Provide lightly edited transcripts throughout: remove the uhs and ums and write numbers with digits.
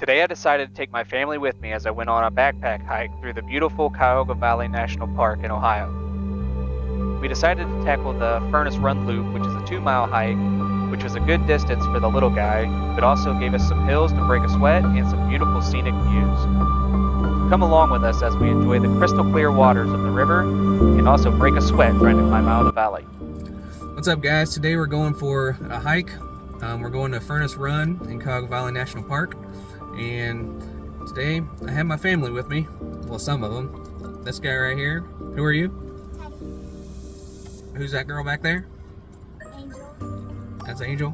Today I decided to take my family with me as I went on a backpack hike through the beautiful Cuyahoga Valley National Park in Ohio. We decided to tackle the Furnace Run Loop, which is a 2-mile hike, which was a good distance for the little guy, but also gave us some hills to break a sweat and some beautiful scenic views. Come along with us as we enjoy the crystal clear waters of the river and also break a sweat trying to climb out of the valley. What's up, guys? Today we're going for a hike. We're going to Furnace Run in Cuyahoga Valley National Park, and today I have my family with me. Well, some of them. This guy right here. Who are you? Teddy. Who's that girl back there? Angel. That's Angel.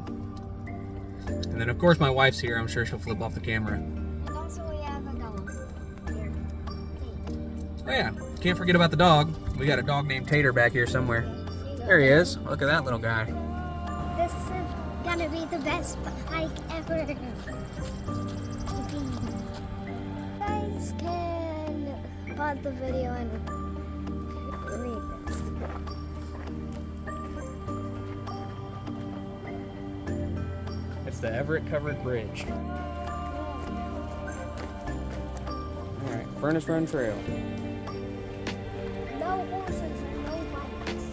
And then of course my wife's here. I'm sure she'll flip off the camera. And also we have a dog. Here. Oh yeah, can't forget about the dog. We got a dog named Tater back here somewhere. There he is. Look at that little guy. This is gonna be the best hike ever. You guys can pause the video and read this. It's the Everett Covered Bridge. Alright, Furnace Run Trail. No horses and no bikes.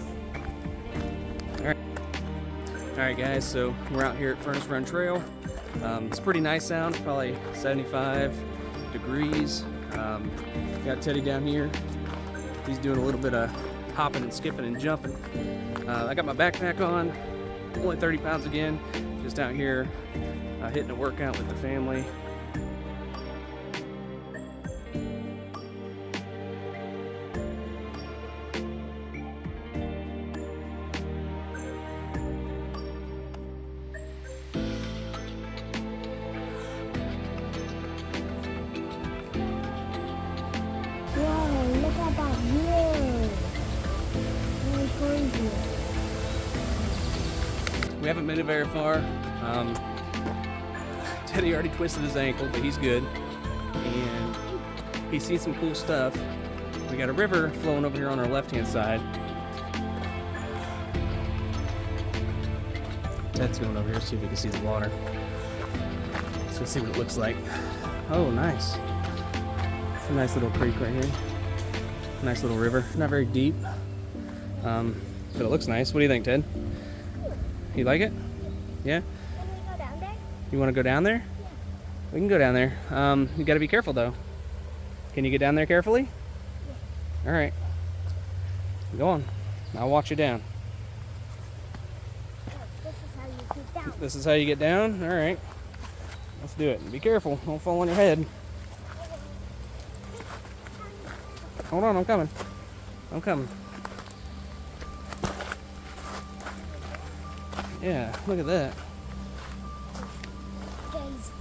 Alright guys, so we're out here at Furnace Run Trail. It's pretty nice out, probably 75 degrees. Got Teddy down here. He's doing a little bit of hopping and skipping and jumping. I got my backpack on, only 30 pounds again. Just out here hitting a workout with the family. Wow, look at that view. Really crazy. We haven't made it very far. Teddy already twisted his ankle, but he's good. And he's seen some cool stuff. We got a river flowing over here on our left-hand side. Ted's going over here, see if we can see the water. So let's see what it looks like. Oh, nice. It's a nice little creek right here. Nice little river. Not very deep, but it looks nice. What do you think, Ted? You like it? Yeah? Can we go down there? You want to go down there? Yeah. We can go down there. You got to be careful though. Can you get down there carefully? Yeah. All right. Go on. I'll watch you down. This is how you get down. This is how you get down? All right. Let's do it. Be careful. Don't fall on your head. Hold on. I'm coming. I'm coming. Yeah, look at that. Guys.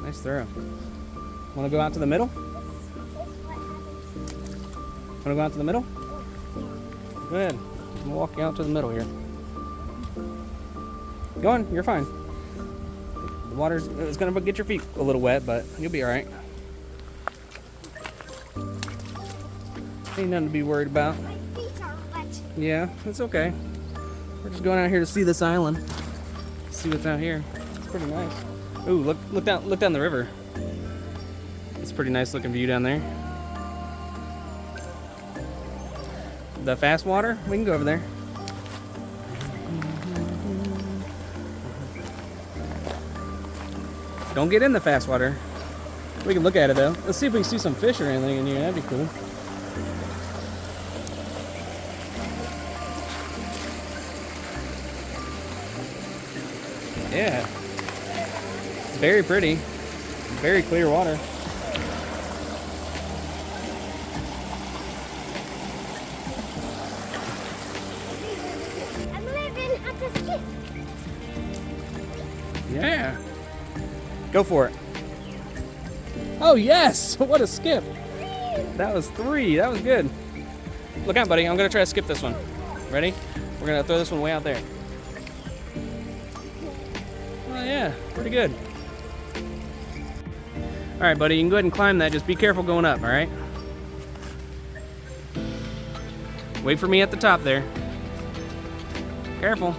Nice throw. Want to go out to the middle? This is what happens. Want to go out to the middle? Go ahead. I'm walking out to the middle here. Go on, you're fine. The water's it's gonna get your feet a little wet, but you'll be all right. Ain't nothing to be worried about. My feet are wet. Yeah, it's okay. We're just going out here to see this island. See what's out here. It's pretty nice. Ooh, look down the river. It's a pretty nice looking view down there. The fast water, we can go over there. Don't get in the fast water. We can look at it though. Let's see if we can see some fish or anything in here. That'd be cool. Yeah. It's very pretty. Very clear water. I'm living at the skip. Yeah. Go for it. Oh, yes. What a skip. That was 3. That was good. Look out, buddy. I'm going to try to skip this one. Ready? We're going to throw this one way out there. Oh, yeah. Pretty good. All right, buddy. You can go ahead and climb that. Just be careful going up, all right? Wait for me at the top there. Careful.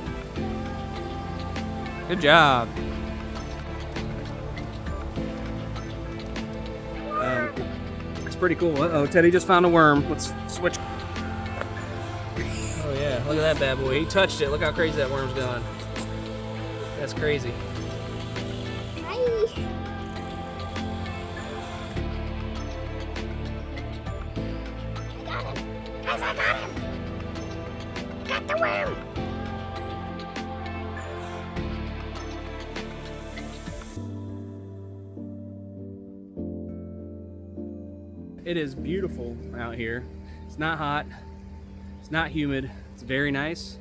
Good job. pretty cool. Uh-oh, Teddy just found a worm. Let's switch. Oh yeah, look at that bad boy. He touched it. Look how crazy that worm's going. That's crazy. Hi. I got him. Guys, I got him. Got the worm. It is beautiful out here. It's not hot. It's not humid. It's very nice.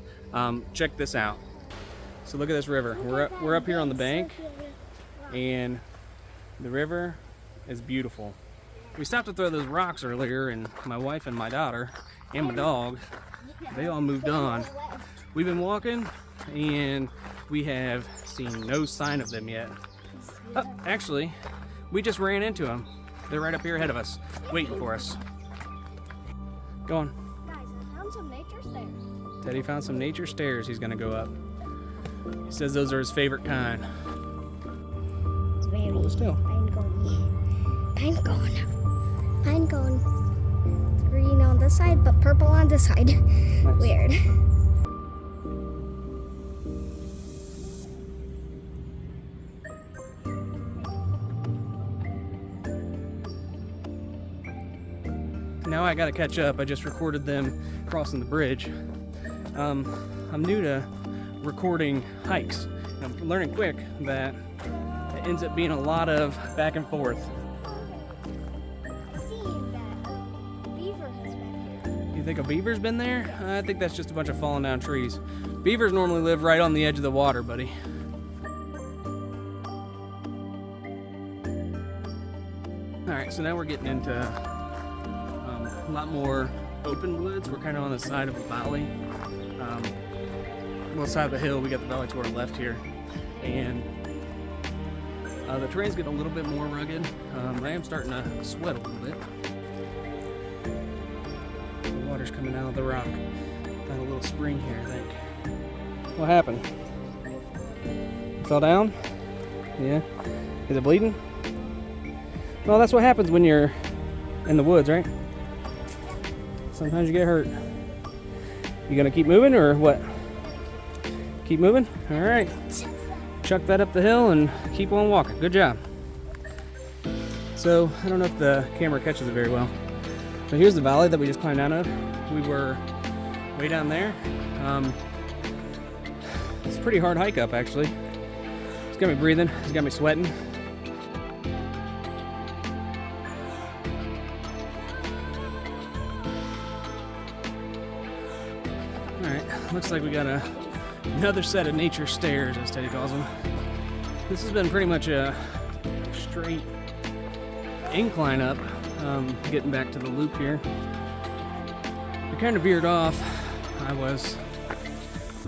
Check this out. So look at this river. We're up here on the bank, and the river is beautiful. We stopped to throw those rocks earlier, and my wife and my daughter and my dog, they all moved on. We've been walking, and we have seen no sign of them yet. Oh, actually, we just ran into them. They're right up here ahead of us, waiting for us. Go on. Guys, I found some nature stairs. Teddy found some nature stairs he's gonna go up. He says those are his favorite kind. It's very Hold still. Pine cone. Green on this side, but purple on this side. Nice. Weird. Now I gotta catch up. I just recorded them crossing the bridge. I'm new to recording hikes. And I'm learning quick that it ends up being a lot of back and forth. Seeing that a beaver has been here. You think a beaver's been there? I think that's just a bunch of fallen down trees. Beavers normally live right on the edge of the water, buddy. Alright, so now we're getting into a lot more open woods. We're kind of on the side of a valley. Well, side of the hill, we got the valley to our left here. And the terrain's getting a little bit more rugged. I am starting to sweat a little bit. The water's coming out of the rock. Got a little spring here, I think. What happened? You fell down? Yeah? Is it bleeding? Well, that's what happens when you're in the woods, right? Sometimes you get hurt. You gonna keep moving or what? Keep moving? All right. Chuck that up the hill and keep on walking. Good job. So, I don't know if the camera catches it very well. But here's the valley that we just climbed out of. We were way down there. It's a pretty hard hike up, actually. It's got me breathing. It's got me sweating. Looks like we got another set of nature stairs, as Teddy calls them. This has been pretty much a straight incline up, getting back to the loop here. We kind of veered off. I was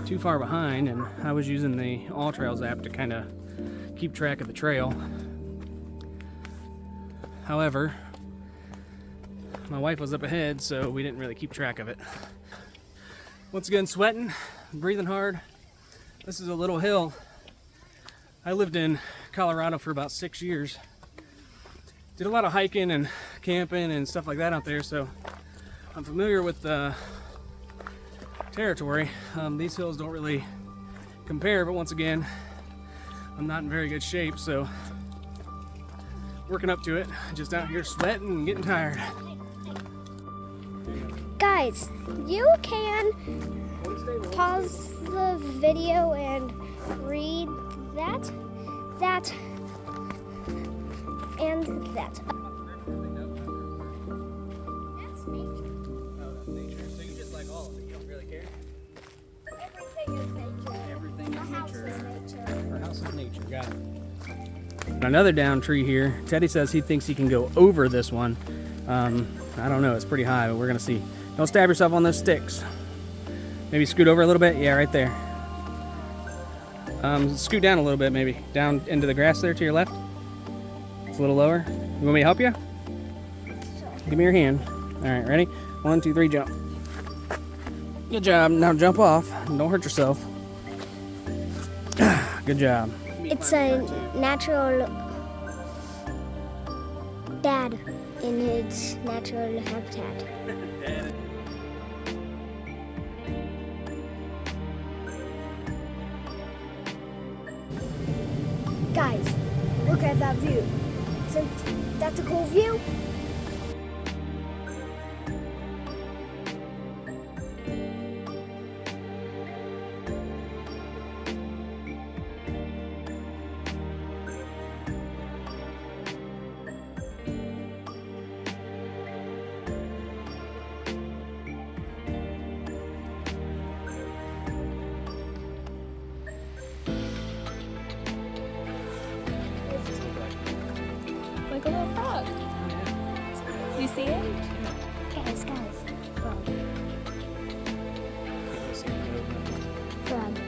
too far behind, and I was using the All Trails app to kind of keep track of the trail. However, my wife was up ahead, so we didn't really keep track of it. Once again, sweating, breathing hard. This is a little hill. I lived in Colorado for about 6 years. Did a lot of hiking and camping and stuff like that out there, so I'm familiar with the territory. These hills don't really compare, but once again, I'm not in very good shape, so working up to it. Just out here sweating and getting tired. Guys, you can pause the video and read that, and that. That's nature. Oh, that's nature. So you just like all of it. You don't really care? Everything is nature. Everything is The house nature. is nature. Our house is nature. Got it. Another down tree here. Teddy says he thinks he can go over this one. I don't know. It's pretty high, but we're going to see. Don't stab yourself on those sticks. Maybe scoot over a little bit. Yeah, right there. Scoot down a little bit, maybe. Down into the grass there to your left. It's a little lower. You want me to help you? Give me your hand. All right, ready? 1, 2, 3, jump. Good job. Now jump off. Don't hurt yourself. Good job. It's a natural. Dad, in its natural habitat. Guys, look at that view. Isn't that a cool view? Like a little frog. You see it? Guys, frog. Frog.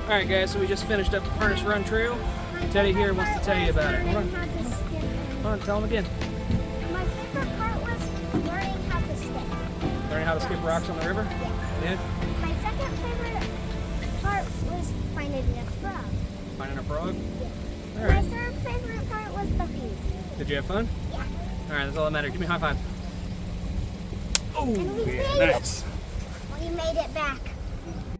Alright guys, so we just finished up the Furnace Run Trail. Teddy here wants to tell you about it. Hold on. Hold on, tell him again. My favorite part was learning how to skip. Learning how to skip rocks on the river? Yeah. My second favorite part was finding a frog. Finding a frog? Yeah. My Alright. third favorite part was the views. Did you have fun? Yeah. Alright, that's all that matters. Give me a high five. Oh, And we yeah, made nice. it. We made it back.